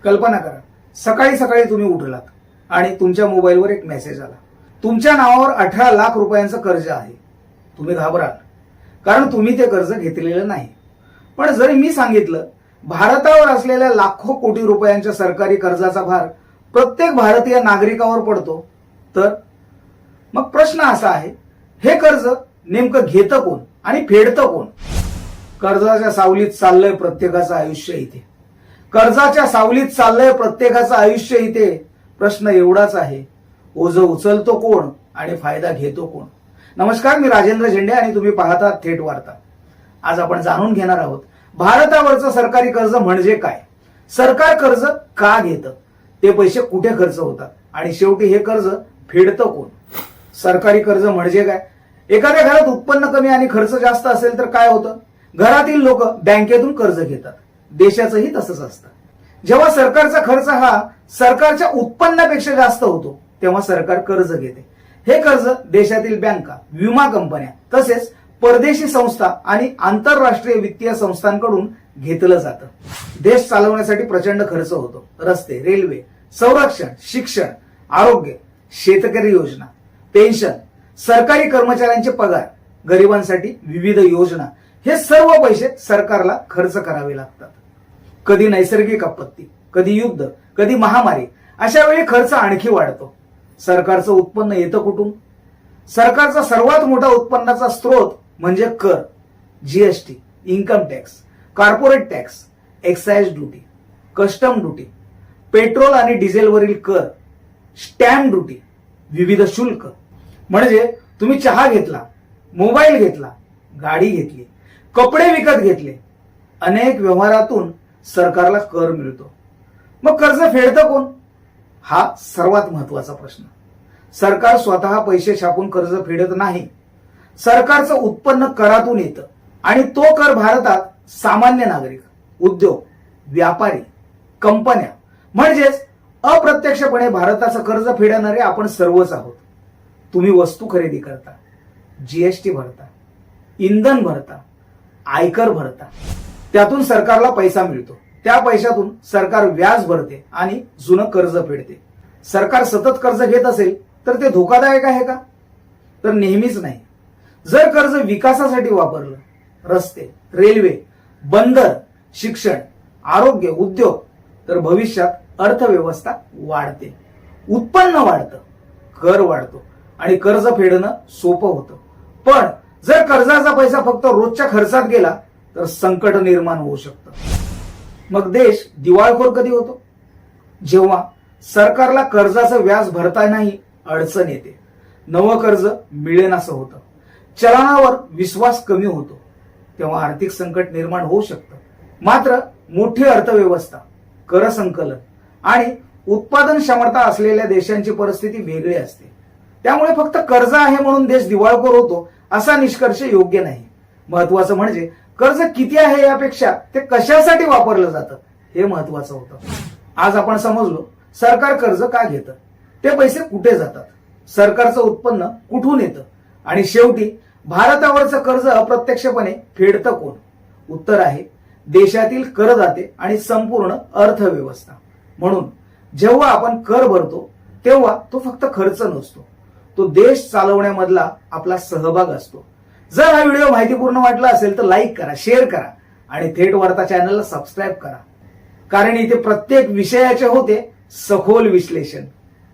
कल्पना करा, सकाळी सकाळी तुम्ही उठलात आणि तुमच्या मोबाईलवर एक मेसेज आला, तुमच्या नावावर 18 लाख रुपयांचं कर्ज आहे. तुम्ही घाबराल, कारण तुम्ही ते कर्ज घेतलेलं नाही. पण जरी मी सांगितलं भारतावर असलेल्या लाखो कोटी रुपयांच्या सरकारी कर्जाचा भार प्रत्येक भारतीय नागरिकावर पडतो, तर मग प्रश्न असा आहे, हे कर्ज नेमकं घेतं कोण आणि फेडतं कोण? कर्जाच्या सावलीत चाललंय प्रत्येकाचं आयुष्य इथे. कर्जाच्या सावलीत चाललंय प्रत्येकाचं आयुष्य इथे. प्रश्न एवढाच आहे, ओझं उचलतो कोण आणि फायदा घेतो कोण? नमस्कार, मी राजेंद्र झेंडे आणि तुम्ही पाहता थेट वार्ता. आज आपण जाणून घेणार आहोत भारतावरचं सरकारी कर्ज म्हणजे काय, सरकार कर्ज का घेतं, ते पैसे कुठे खर्च होतात आणि शेवटी हे कर्ज फेडतं कोण? सरकारी कर्ज म्हणजे काय? एखाद्या घरात उत्पन्न कमी आणि खर्च जास्त असेल तर काय होतं? घरातील लोक बँकेतून कर्ज घेतात. देशाचंही तसंच असतं. जेव्हा सरकारचा खर्च हा सरकारच्या उत्पन्नापेक्षा जास्त होतो तेव्हा सरकार कर्ज घेते. हे कर्ज देशातील बँका, विमा कंपन्या तसेच परदेशी संस्था आणि आंतरराष्ट्रीय वित्तीय संस्थांकडून घेतलं जातं. देश चालवण्यासाठी प्रचंड खर्च होतो. रस्ते, रेल्वे, संरक्षण, शिक्षण, आरोग्य, शेतकरी योजना, पेन्शन, सरकारी कर्मचाऱ्यांचे पगार, गरिबांसाठी विविध योजना, हे सर्व पैसे सरकारला खर्च करावे लागतात. कधी नैसर्गिक आपत्ती, कधी युद्ध, कधी महामारी, अशा वेळी खर्च आणखी वाढतो. सरकारचं उत्पन्न येतं कुठून? सरकारचा सर्वात मोठा उत्पन्नाचा स्रोत म्हणजे कर, GST, income tax, corporate tax, excise duty, custom duty, petrol आणि डिझेलवरील कर, स्टॅम्प ड्युटी, विविध शुल्क. म्हणजे तुम्ही चहा घेतला, मोबाईल घेतला, गाडी घेतली, कपडे विकत घेतले, अनेक व्यवहारातून सरकारला कर मिळतो. मग कर्ज फेडतं कोण? हा सर्वात महत्वाचा प्रश्न. सरकार स्वतः पैसे छापून कर्ज फेडत नाही. सरकारचं उत्पन्न करातून येतं आणि तो कर भारतात सामान्य नागरिक, उद्योग, व्यापारी, कंपन्या म्हणजेच अप्रत्यक्षपणे भारताचं कर्ज फेडणारे आपण सर्वच आहोत. तुम्ही वस्तू खरेदी करता, जीएसटी भरता, इंधन भरता, आयकर भरता, त्यातून सरकारला पैसा मिळतो. त्या पैशातून सरकार व्याज भरते आणि जुनं कर्ज फेडते. सरकार सतत कर्ज घेत असेल तर ते धोकादायक आहे का? तर नेहमीच नाही. जर कर्ज विकासासाठी वापरलं, रस्ते, रेल्वे, बंदर, शिक्षण, आरोग्य, उद्योग, तर भविष्यात अर्थव्यवस्था वाढते, उत्पन्न वाढतं, कर वाढतो आणि कर्ज फेडणं सोपं होतं. पण जर कर्जाचा पैसा फक्त रोजच्या खर्चात गेला तर संकट निर्माण होऊ शकतं. मग देश दिवाळखोर कधी होतो? जेव्हा सरकारला कर्जाचं व्याज भरतानाही अडचण येते, नवं कर्ज मिळेनासं होतं, चलनावर विश्वास कमी होतो, तेव्हा आर्थिक संकट निर्माण होऊ शकतं. मात्र मोठी अर्थव्यवस्था, कर संकलन आणि उत्पादन क्षमता असलेल्या देशांची परिस्थिती वेगळी असते. त्यामुळे फक्त कर्ज आहे म्हणून देश दिवाळखोर होतो असा निष्कर्ष योग्य नाही. महत्वाचं म्हणजे कर्ज किती आहे यापेक्षा ते कशासाठी वापरलं जातं हे महत्वाचं होतं. आज आपण समजलो सरकार कर्ज का घेतं, ते पैसे कुठे जातात, सरकारचं उत्पन्न कुठून येतं आणि शेवटी भारतावरचं कर्ज अप्रत्यक्षपणे फेडतं कोण? उत्तर आहे देशातील करदाते आणि संपूर्ण अर्थव्यवस्था. म्हणून जेव्हा आपण कर भरतो तेव्हा तो फक्त खर्च नसतो, तो देश चालवण्यामधला आपला सहभाग असतो. जर हा व्हिडिओ माहितीपूर्ण वाटला असेल तर लाईक करा, शेअर करा आणि थेट वार्ता चॅनलला सबस्क्राईब करा, कारण इथे प्रत्येक विषयाचे होते सखोल विश्लेषण.